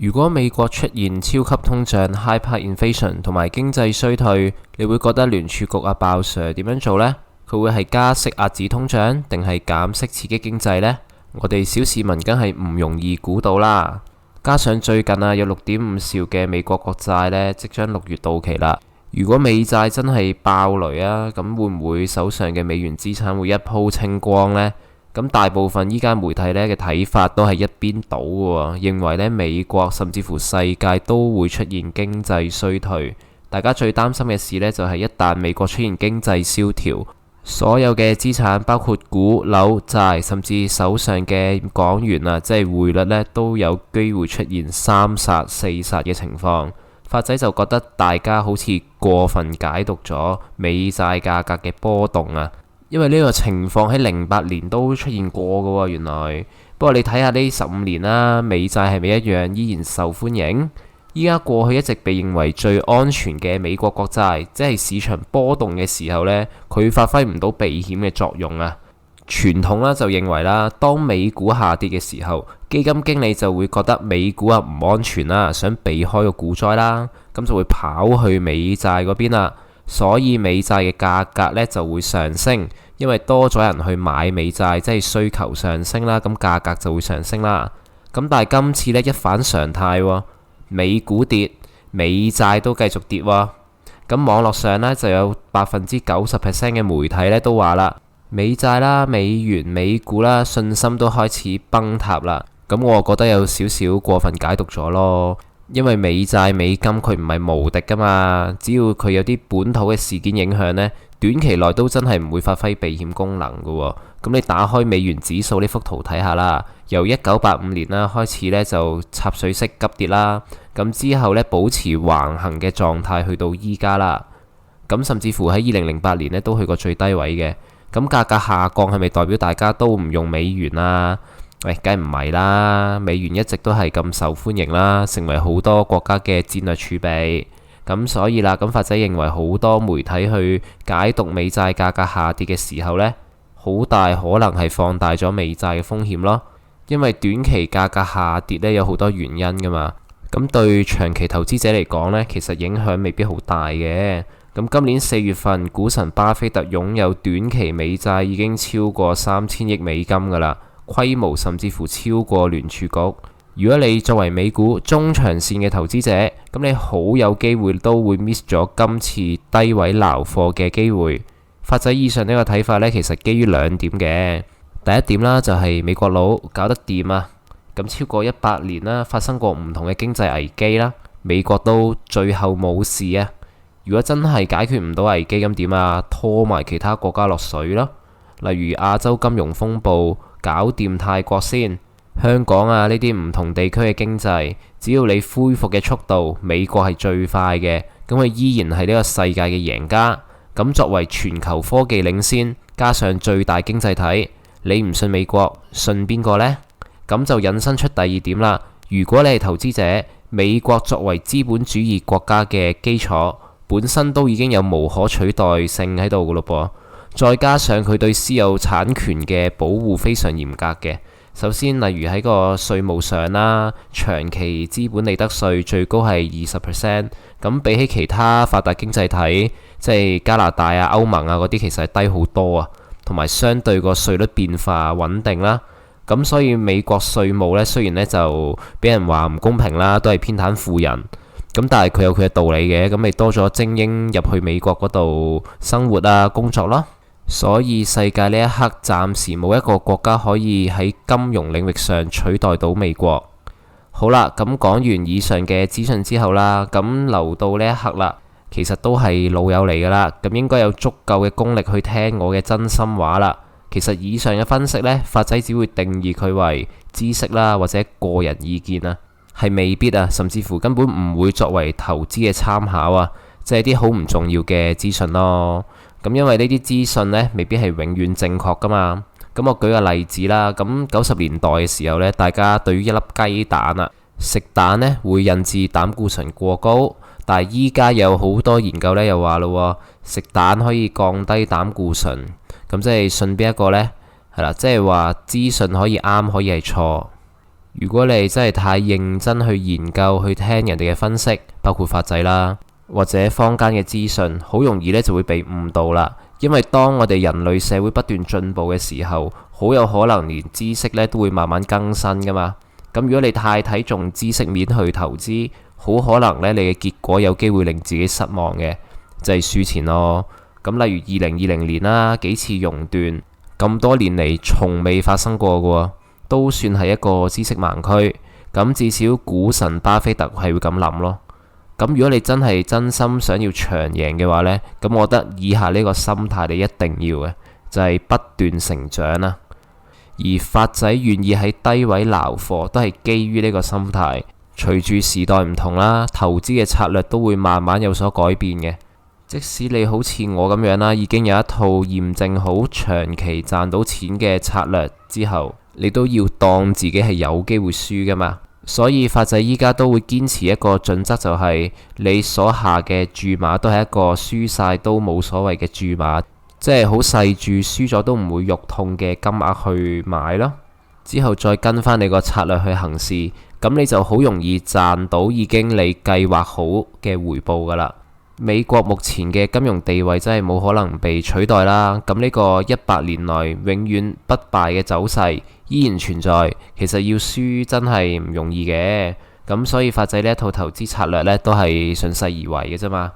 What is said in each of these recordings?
如果美國出現超級通脹 （hyperinflation） 同埋經濟衰退，你會覺得聯儲局鮑 Sir 點樣做呢？佢會係加息壓止通脹，定係減息刺激經濟呢？我哋小市民梗係唔容易估到啦。加上最近有6.5兆嘅美國國債呢，即將6月到期啦。如果美債真係爆雷啊，咁會唔會手上嘅美元資產會一鋪清光呢？咁大部分依家媒體呢嘅睇法都係一邊倒嘅喎，認為呢美國甚至乎世界都會出現經濟衰退。大家最擔心嘅事呢，就係一旦美國出現經濟蕭條，所有嘅資產包括股、樓、債，甚至手上嘅港元即係匯率呢，都有機會出現三殺四殺嘅情況。發仔就覺得大家好似過分解讀咗美債價格嘅波動啊。因為呢個情況喺08年都出現過嘅喎，原來。不過你睇下呢15年啦，美債係咪一樣依然受歡迎？依家過去一直被認為最安全嘅美國國債，即係市場波動嘅時候呢，佢發揮唔到避險嘅作用啊。傳統啦就認為啦，當美股下跌嘅時候，基金經理就會覺得美股唔安全啦，想避開個股災啦，咁就會跑去美債嗰邊啦。所以美債嘅價格呢就會上升，因為多咗人去買美債，即係需求上升啦，咁價格就會上升啦。咁但係今次呢，一反常態喎，美股跌，美債都繼續跌喎。咁網絡上呢，就有90%嘅媒體呢都話啦，美債啦、美元、美股啦，信心都開始崩塌啦。咁我覺得有少少過分解讀咗咯。因為美債美金佢唔係無敵噶嘛，只要佢有啲本土嘅事件影響呢，短期內都真係唔會發揮避險功能噶喎。咁你打開美元指數呢幅圖睇下啦，由1985年啦開始呢就插水式急跌啦，咁之後呢保持橫行嘅狀態去到依家啦，咁甚至乎喺2008年呢都去過最低位嘅。咁價格下降係咪代表大家都唔用美元啊？喂，梗係唔係啦，美元一直都係咁受歡迎啦，成為好多國家嘅戰略儲備。咁所以啦，咁發仔認為好多媒體去解讀美債價格下跌嘅時候呢，好大可能係放大咗美債嘅風險咯。因為短期價格下跌呢，有好多原因噶嘛。咁對長期投資者嚟講呢，其實影響未必好大嘅。咁今年4月份，股神巴菲特擁有短期美債已經超過3000億美金噶啦。規模甚至乎超過聯儲局。如果你作為美股中長線嘅投資者，咁你好有機會都會 miss 咗今次低位撈貨嘅機會。發仔以上呢個睇法呢，其實基於2點嘅。第一點啦，就係美國佬搞得掂啊。咁超過100年啦，發生過唔同嘅經濟危機啦，美國都最後冇事啊。如果真係解決唔到危機，咁點啊？拖埋其他國家落水咯。例如亞洲金融風暴。搞掂泰國先，香港呢啲唔同地區嘅經濟，只要你恢復嘅速度，美國係最快嘅，咁佢依然係呢個世界嘅贏家。咁作為全球科技領先，加上最大經濟體，你唔信美國，信邊個呢？咁就引申出第2點啦。如果你係投資者，美國作為資本主義國家嘅基礎，本身都已經有無可取代性喺度㗎咯噃。再加上佢對私有產權嘅保護非常嚴格嘅。首先，例如喺個稅務上啦，長期資本利得稅最高係20%，咁比起其他發達經濟體，即係加拿大啊、歐盟啊嗰啲，其實係低好多啊。同埋相對個稅率變化穩定啦。咁所以美國稅務呢，雖然呢就俾人話唔公平啦，都係偏袒富人。咁但係佢有佢嘅道理嘅，咁咪多咗精英入去美國嗰度生活啊、工作咯。所以世界呢一刻暫時冇一個國家可以喺金融領域上取代到美國。好啦，咁講完以上嘅資訊之後啦，咁留到呢一刻啦，其實都係老友嚟噶啦，咁應該有足夠嘅功力去聽我嘅真心話啦。其實以上嘅分析呢，發仔只會定義佢為知識啦，或者個人意見啊，係未必啊，甚至乎根本唔會作為投資嘅參考啊，即係啲好唔重要嘅資訊咯。咁因為呢啲資訊呢，未必係永遠正確噶嘛。咁我舉個例子啦，咁90年代嘅時候呢，大家對於一粒雞蛋啊，食蛋呢會引致膽固醇過高，但係依家有好多研究呢，又話咯，食蛋可以降低膽固醇。咁即係信邊一個呢？係啦，即係話資訊可以啱，可以係錯。如果你真係太認真去研究去聽人哋嘅分析，包括法仔啦，或者坊間嘅資訊，好容易呢就會被誤導啦。因為當我哋人類社會不斷進步嘅時候，好有可能連知識呢都會慢慢更新噶嘛。咁如果你太睇重知識面去投資，好可能呢你嘅結果有機會令自己失望嘅，就係輸錢咯。咁例如2020年啦，幾次熔斷，咁多年嚟從未發生過嘅喎，都算係一個知識盲區。咁至少股神巴菲特係會咁諗咯。咁如果你真係真心想要長贏嘅話呢，咁我覺得以下呢個心態你一定要嘅，就係不斷成長啦。而法仔願意喺低位撈貨，都係基於呢個心態。隨住時代唔同啦，投資嘅策略都會慢慢有所改變嘅。即使你好似我咁樣啦，已經有一套驗證好長期賺到錢嘅策略之後，你都要當自己係有機會輸噶嘛。所以法仔依家都會堅持一個準則，就係你所下嘅注碼都係一個輸晒都冇所謂嘅注碼，即係好細注，輸咗都唔會肉痛嘅金額去買咯。之後再跟翻你個策略去行事，咁你就好容易賺到已經你計劃好嘅回報噶啦。美國目前嘅金融地位真係冇可能被取代啦。咁呢個100年內永遠不敗嘅走勢依然存在。其實要輸真係唔容易嘅。咁所以法仔呢一套投資策略呢，都係順勢而為嘅啫嘛。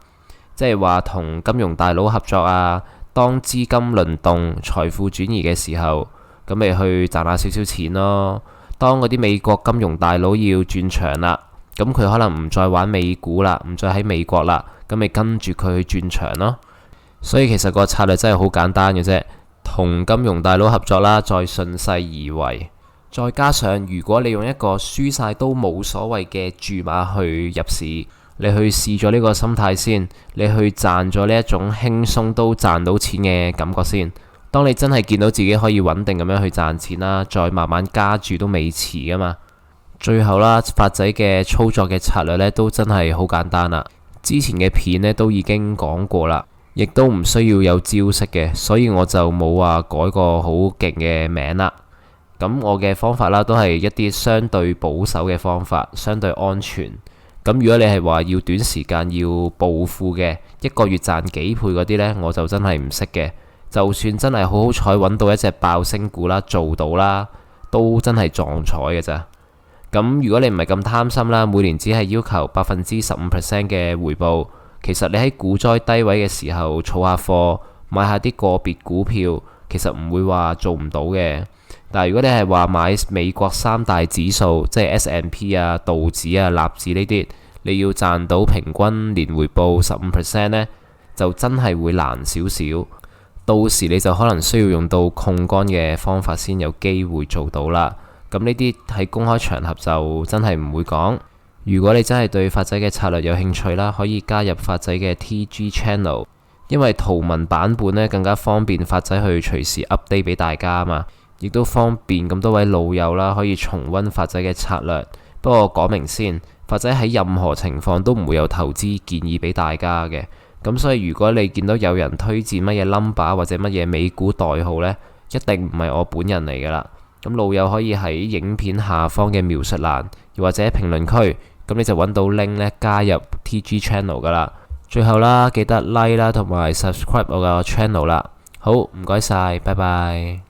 即係話同金融大佬合作啊，當資金輪動、財富轉移嘅時候，咁咪去賺下少少錢咯。當嗰啲美國金融大佬要轉場啦，咁佢可能唔再玩美股啦，唔再喺美國啦，咁咪跟住佢去轉場咯。所以其實個策略真係好簡單嘅啫，同金融大佬合作啦，再順勢而為，再加上如果你用一個輸晒都冇所謂嘅注碼去入市，你去試咗呢個心態先，你去賺咗呢一種輕鬆都賺到錢嘅感覺先。當你真係見到自己可以穩定咁樣去賺錢啦，再慢慢加注都未遲噶嘛。最後啦，法仔嘅操作嘅策略呢都真係好簡單啦。之前嘅片呢都已經講過啦，亦都唔需要有招式嘅，所以我就冇話改個好勁嘅名啦。咁我嘅方法啦，都係一啲相對保守嘅方法，相對安全。咁如果你係話要短時間要暴富嘅，一個月賺幾倍嗰啲呢，我就真係唔識嘅。就算真係好好彩揾到一隻爆升股啦，做到啦，都真係撞彩嘅咋。咁如果你唔係咁貪心啦，每年只係要求15% 嘅回報，其實你喺股災低位嘅時候儲下貨，買下啲個別股票，其實唔會話做唔到嘅。但係如果你係話買美國三大指數，即係 S&P 啊、道指啊、納指呢啲，你要賺到平均年回報15% 呢，就真係會難少少。到時你就可能需要用到槓桿嘅方法先有機會做到啦。咁呢啲喺公開場合就真係唔會講。如果你真係對法仔嘅策略有興趣啦，可以加入法仔嘅 TG Channel， 因為圖文版本呢更加方便法仔去隨時 update 俾大家啊嘛，亦都方便咁多位老友啦可以重溫法仔嘅策略。不過講明先，法仔喺任何情況都唔會有投資建議俾大家嘅。咁所以如果你見到有人推薦乜嘢 number 或者乜嘢美股代號呢，一定唔係我本人嚟噶啦。咁老友可以喺影片下方嘅描述欄，又或者評論區，咁你就揾到 link 呢，加入 TG Channel 噶啦。最後啦，記得 like 啦同埋 subscribe 我個 channel 啦。好，唔該晒，拜拜。